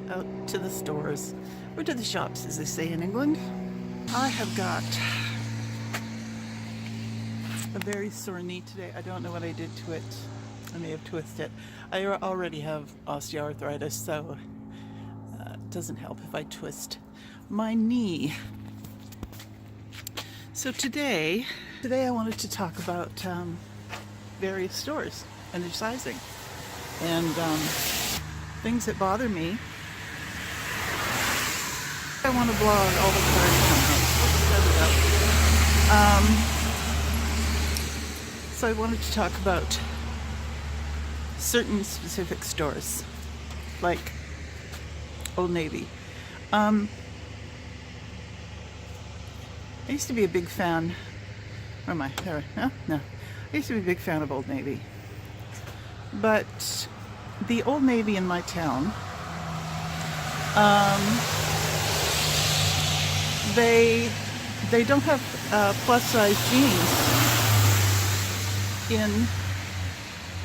Out to the stores, or to the shops as they say in England. I have got a very sore knee today. I don't know what I did to it. I may have twisted it. I already have osteoarthritis, so it doesn't help if I twist my knee. So today I wanted to talk about various stores and their sizing and things that bother me. I want to blog all the cards. So I wanted to talk about certain specific stores, like Old Navy. I used to be a big fan. Where am I? There. No. I used to be a big fan of Old Navy, but the Old Navy in my town, they don't have plus size jeans in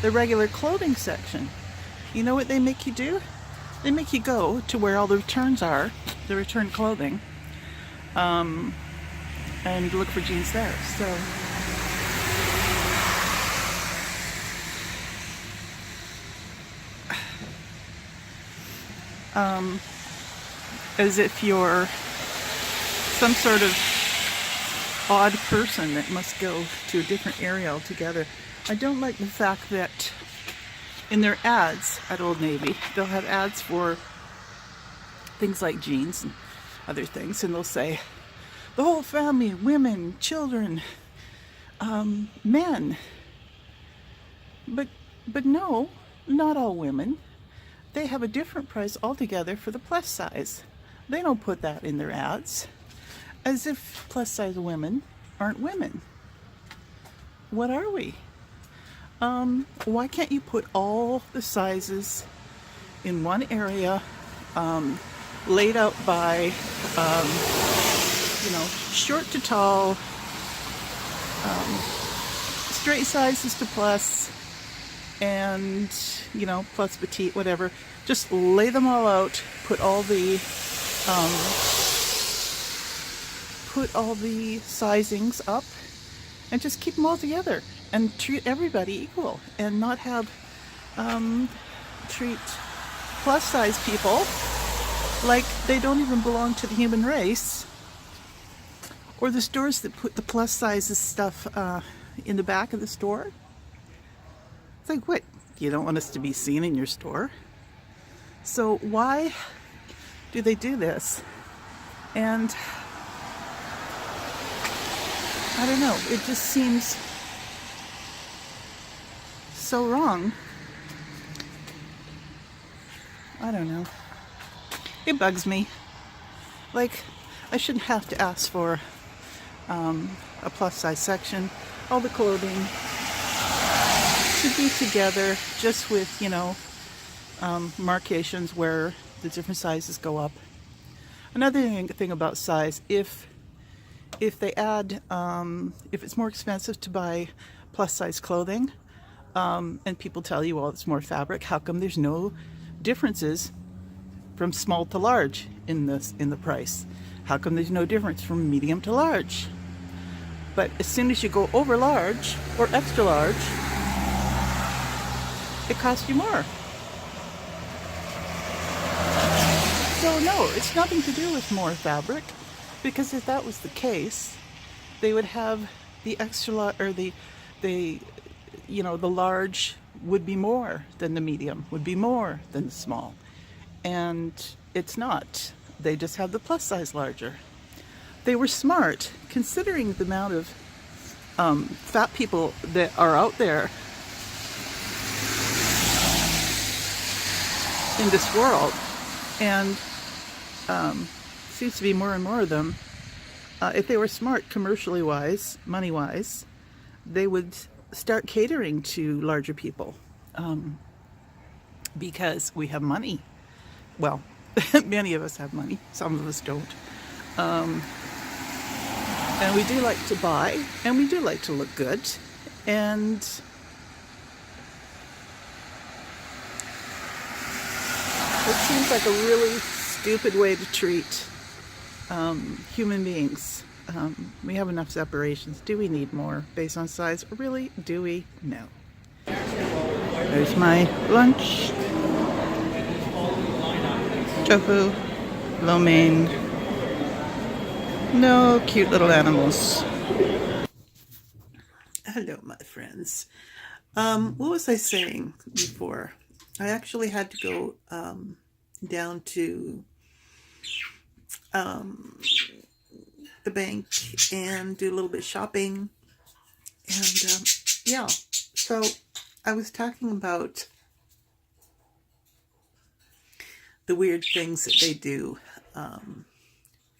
the regular clothing section. You know what they make you do? They make you go to where all the returns are, the return clothing, and look for jeans there. So as if you're some sort of odd person that must go to a different area altogether. I don't like the fact that in their ads at Old Navy, they'll have ads for things like jeans and other things, and they'll say, the whole family, women, children, men. But no, not all women. They have a different price altogether for the plus size. They don't put that in their ads, as if plus size women aren't women. What are we? Why can't you put all the sizes in one area, laid out by, short to tall, straight sizes to plus, and, plus petite, whatever. Just lay them all out, put all the sizings up, and just keep them all together and treat everybody equal, and not have treat plus size people like they don't even belong to the human race, or the stores that put the plus sizes stuff in the back of the store. It's like, what? You don't want us to be seen in your store? So why do they do this? And I don't know, it just seems so wrong. I don't know. It bugs me. Like, I shouldn't have to ask for a plus size section. All the clothing should be together, just with, markations where the different sizes go up. Another thing about size, if they add, if it's more expensive to buy plus size clothing, and people tell you, well, it's more fabric, how come there's no differences from small to large in the price? How come there's no difference from medium to large? But as soon as you go over large or extra large, it costs you more. So no, it's nothing to do with more fabric, because if that was the case, they would have the extra large, or the large would be more than the medium, would be more than the small. And it's not. They just have the plus size larger. They were smart, considering the amount of fat people that are out there in this world, and seems to be more and more of them. If they were smart commercially wise, money wise, they would start catering to larger people, because we have money. Well, many of us have money, some of us don't. And we do like to buy, and we do like to look good. And it seems like a really stupid way to treat human beings. We have enough separations. Do we need more based on size? Really? Do we? No. There's my lunch. Tofu, lo mein. No cute little animals. Hello, my friends. What was I saying before? I actually had to go down to the bank and do a little bit of shopping. And yeah, so I was talking about the weird things that they do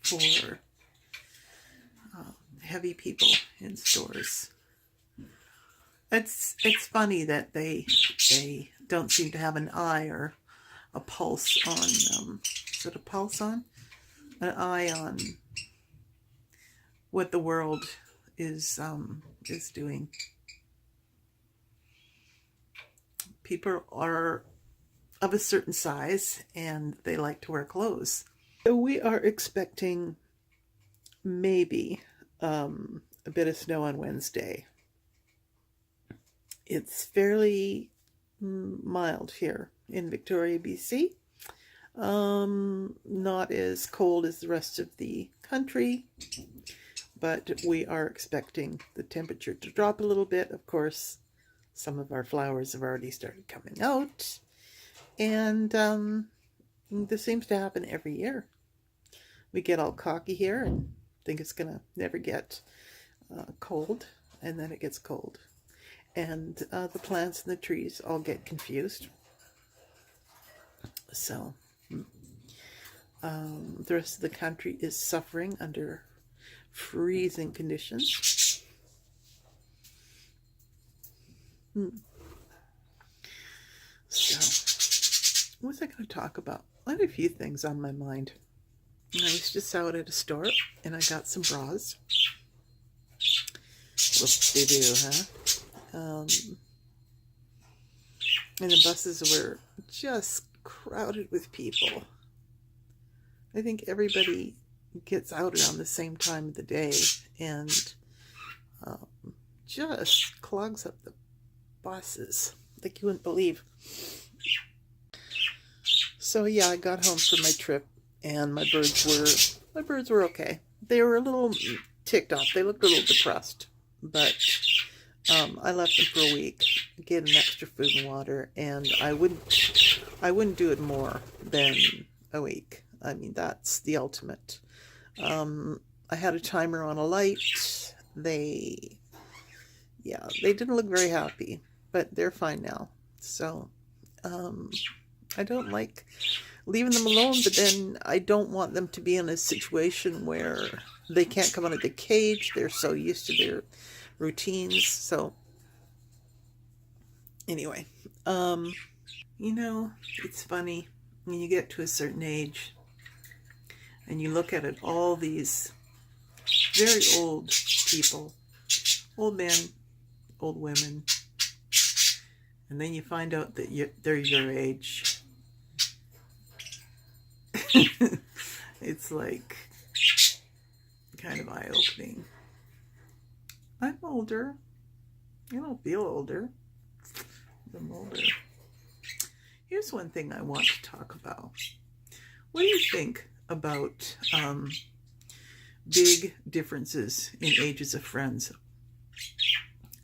for heavy people in stores. It's funny that they don't seem to have an eye or a pulse on is it a pulse on? An eye on what the world is doing. People are of a certain size and they like to wear clothes. So we are expecting maybe a bit of snow on Wednesday. It's fairly mild here in Victoria, BC. Not as cold as the rest of the country, but we are expecting the temperature to drop a little bit. Of course, some of our flowers have already started coming out, and this seems to happen every year. We get all cocky here and think it's gonna never get cold, and then it gets cold, and the plants and the trees all get confused. So the rest of the country is suffering under freezing conditions. So, what was I going to talk about? I had a few things on my mind. I was just out at a store and I got some bras. Whoop-de-doo, huh? And the buses were just crowded with people. I think everybody gets out around the same time of the day and just clogs up the buses like you wouldn't believe. So yeah, I got home from my trip and my birds were okay. They were a little ticked off. They looked a little depressed, but I left them for a week, gave them extra food and water, and I wouldn't do it more than a week. I mean, that's the ultimate. I had a timer on a light. They didn't look very happy, but they're fine now. So I don't like leaving them alone, but then I don't want them to be in a situation where they can't come out of the cage. They're so used to their routines. So anyway, it's funny when you get to a certain age and you look at all these very old people, old men, old women, and then you find out that they're your age. It's like kind of eye-opening. I'm older. I don't feel older. I'm older. Here's one thing I want to talk about. What do you think about big differences in ages of friends?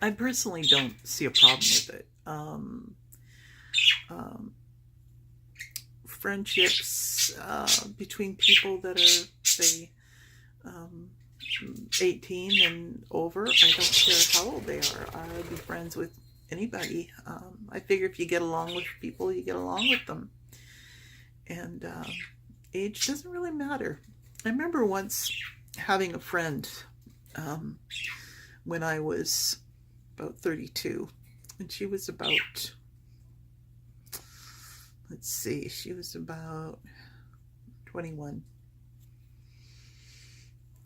I personally don't see a problem with it. Friendships between people that are, say, 18 and over, I don't care how old they are. I'd be friends with anybody. I figure if you get along with people, you get along with them. And age doesn't really matter. I remember once having a friend when I was about 32. And she was about, let's see, she was about 21.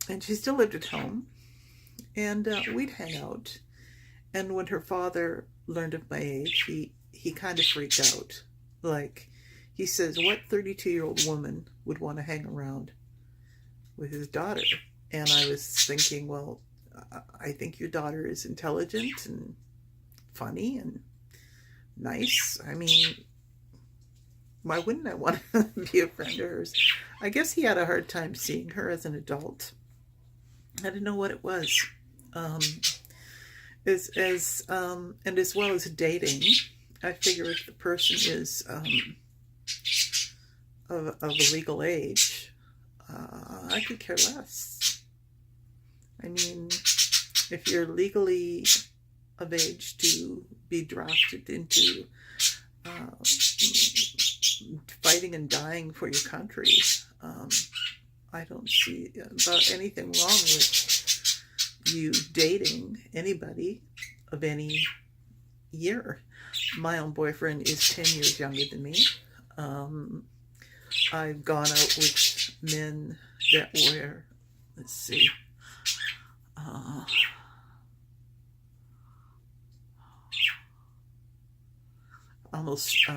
And she still lived at home. And we'd hang out. And when her father learned of my age, he kind of freaked out. Like, he says, what 32-year-old woman would want to hang around with his daughter? And I was thinking, well, I think your daughter is intelligent and funny and nice. I mean, why wouldn't I want to be a friend of hers? I guess he had a hard time seeing her as an adult. I didn't know what it was. And as well as dating, I figure if the person is of a legal age, I could care less. I mean, if you're legally of age to be drafted into fighting and dying for your country, I don't see about anything wrong with you dating anybody of any year. My own boyfriend is 10 years younger than me. I've gone out with men that were, let's see, almost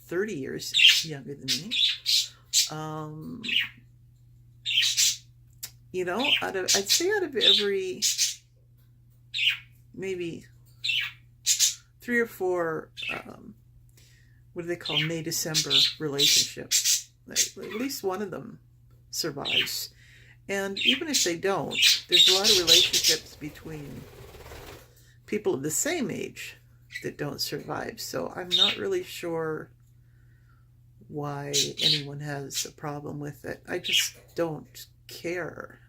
30 years younger than me. You know, I'd say out of every maybe 3 or 4, what do they call May-December relationships, at least one of them survives. And even if they don't, there's a lot of relationships between people of the same age that don't survive. So I'm not really sure why anyone has a problem with it. I just don't care.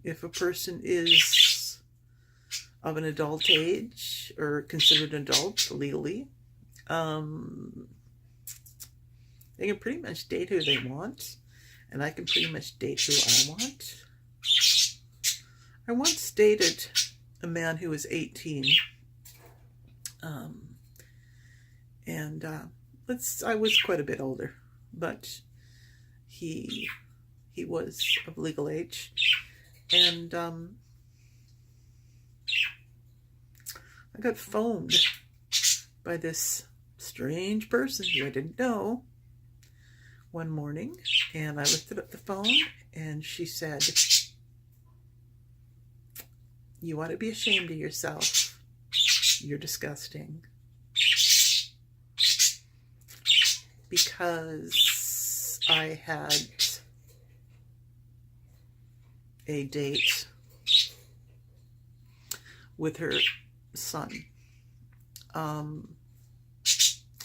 If a person is of an adult age or considered an adult legally, they can pretty much date who they want, and I can pretty much date who I want. I once dated a man who was 18, and I was quite a bit older, but he was of legal age, and I got phoned by this strange person who I didn't know one morning, and I lifted up the phone, and she said, "You ought to be ashamed of yourself. You're disgusting." Because I had a date with her son.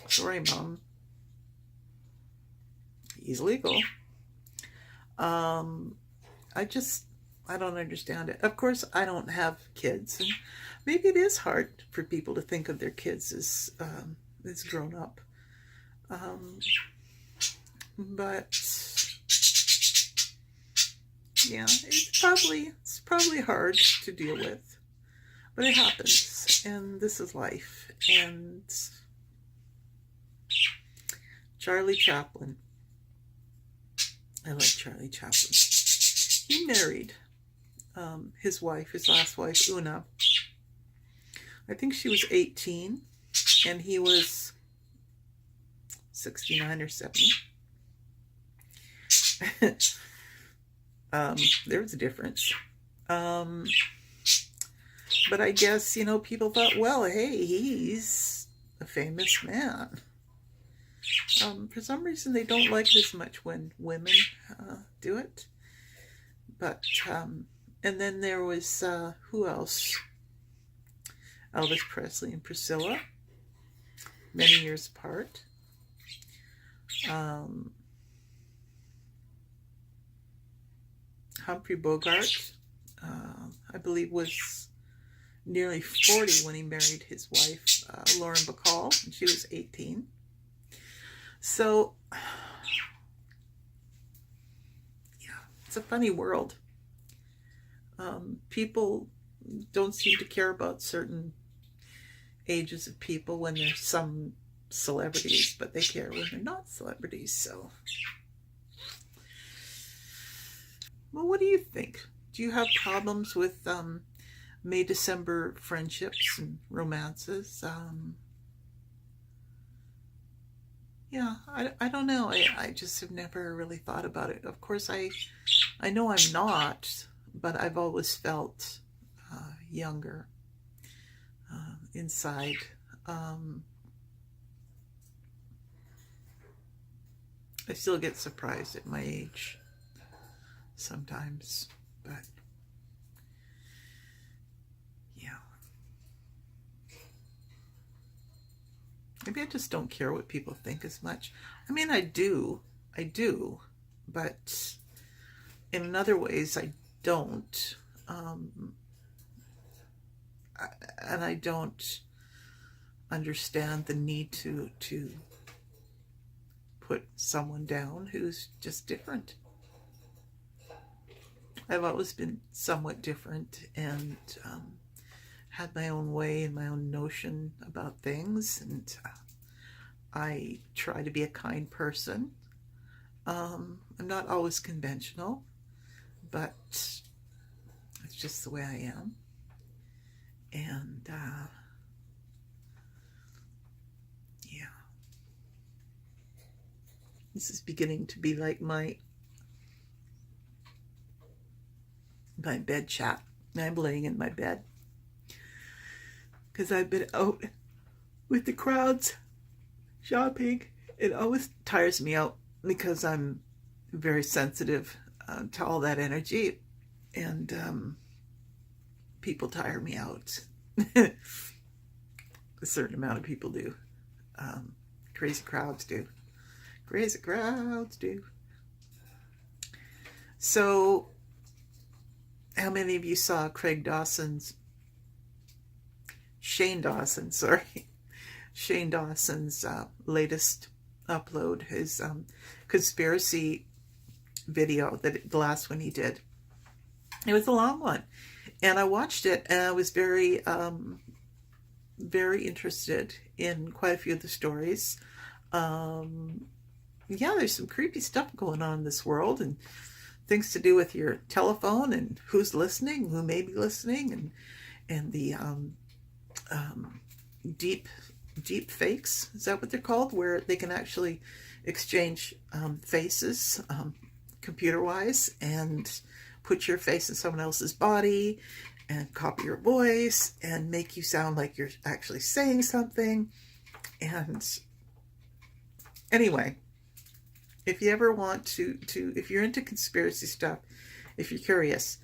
Sorry, Mom. He's legal. I don't understand it. Of course, I don't have kids, and maybe it is hard for people to think of their kids as grown up. But yeah, it's probably hard to deal with, but it happens, and this is life. And Charlie Chaplin, I like Charlie Chaplin. He married his last wife, Una. I think she was 18, and he was 69 or 70. There was a difference. But I guess, people thought, well, hey, he's a famous man. For some reason, they don't like it as much when women do it. But, and then there was, who else? Elvis Presley and Priscilla, many years apart. Humphrey Bogart, I believe, was nearly 40 when he married his wife, Lauren Bacall, and she was 18. So, yeah, it's a funny world. People don't seem to care about certain ages of people when they're some celebrities, but they care when they're not celebrities. So, well, what do you think? Do you have problems with May-December friendships and romances? Yeah, I don't know. I just have never really thought about it. Of course, I know I'm not, but I've always felt younger inside. I still get surprised at my age sometimes, but yeah. Maybe I just don't care what people think as much. I mean, I do, but in other ways I don't. And I don't understand the need to put someone down who's just different. I've always been somewhat different and had my own way and my own notion about things, and I try to be a kind person. I'm not always conventional, but it's just the way I am. And yeah, this is beginning to be like my bed chat. I'm laying in my bed because I've been out with the crowds shopping. It always tires me out because I'm very sensitive to all that energy, and people tire me out. A certain amount of people do. Crazy crowds do. Crazy crowds do. So, how many of you saw Shane Dawson's latest upload, his conspiracy video, the last one he did? It was a long one, and I watched it, and I was very interested in quite a few of the stories. Yeah, there's some creepy stuff going on in this world, and things to do with your telephone and who's listening, who may be listening, and the deep fakes. Is that what they're called? Where they can actually exchange faces computer-wise and put your face in someone else's body and copy your voice and make you sound like you're actually saying something. And anyway, if you ever want to if you're into conspiracy stuff, if you're curious,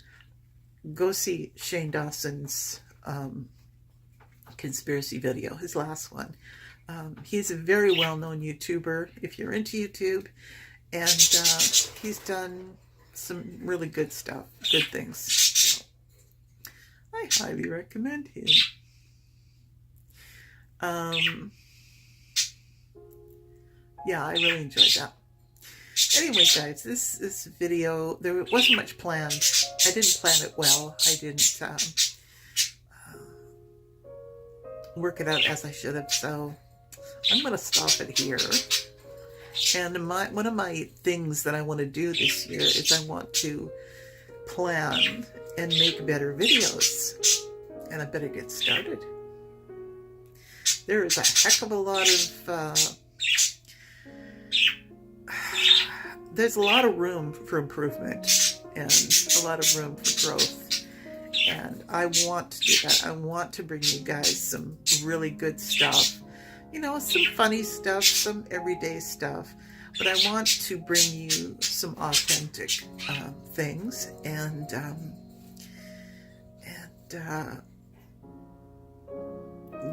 go see Shane Dawson's conspiracy video, his last one. He's a very well-known YouTuber, if you're into YouTube, and he's done some really good stuff, good things. I highly recommend him. Yeah, I really enjoyed that. Anyway, guys, this video, there wasn't much planned. I didn't plan it well. I didn't work it out as I should have, so I'm going to stop it here. And one of my things that I want to do this year is I want to plan and make better videos, and I better get started. There is a heck of a lot of there's a lot of room for improvement and a lot of room for growth, and I want to do that. I want to bring you guys some really good stuff, you know, some funny stuff, some everyday stuff, but I want to bring you some authentic things and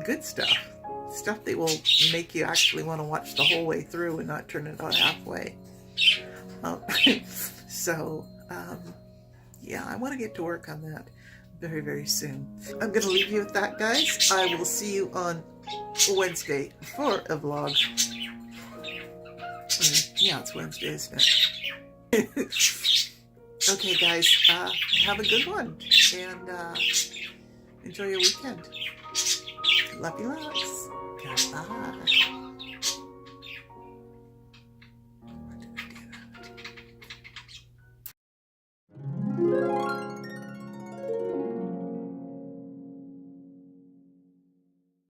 good stuff that will make you actually want to watch the whole way through and not turn it on halfway. Yeah, I want to get to work on that very, very soon. I'm going to leave you with that, guys. I will see you on Wednesday for a vlog. Yeah, it's Wednesday, isn't it? Okay, guys, have a good one, and enjoy your weekend. Love you lots. Bye.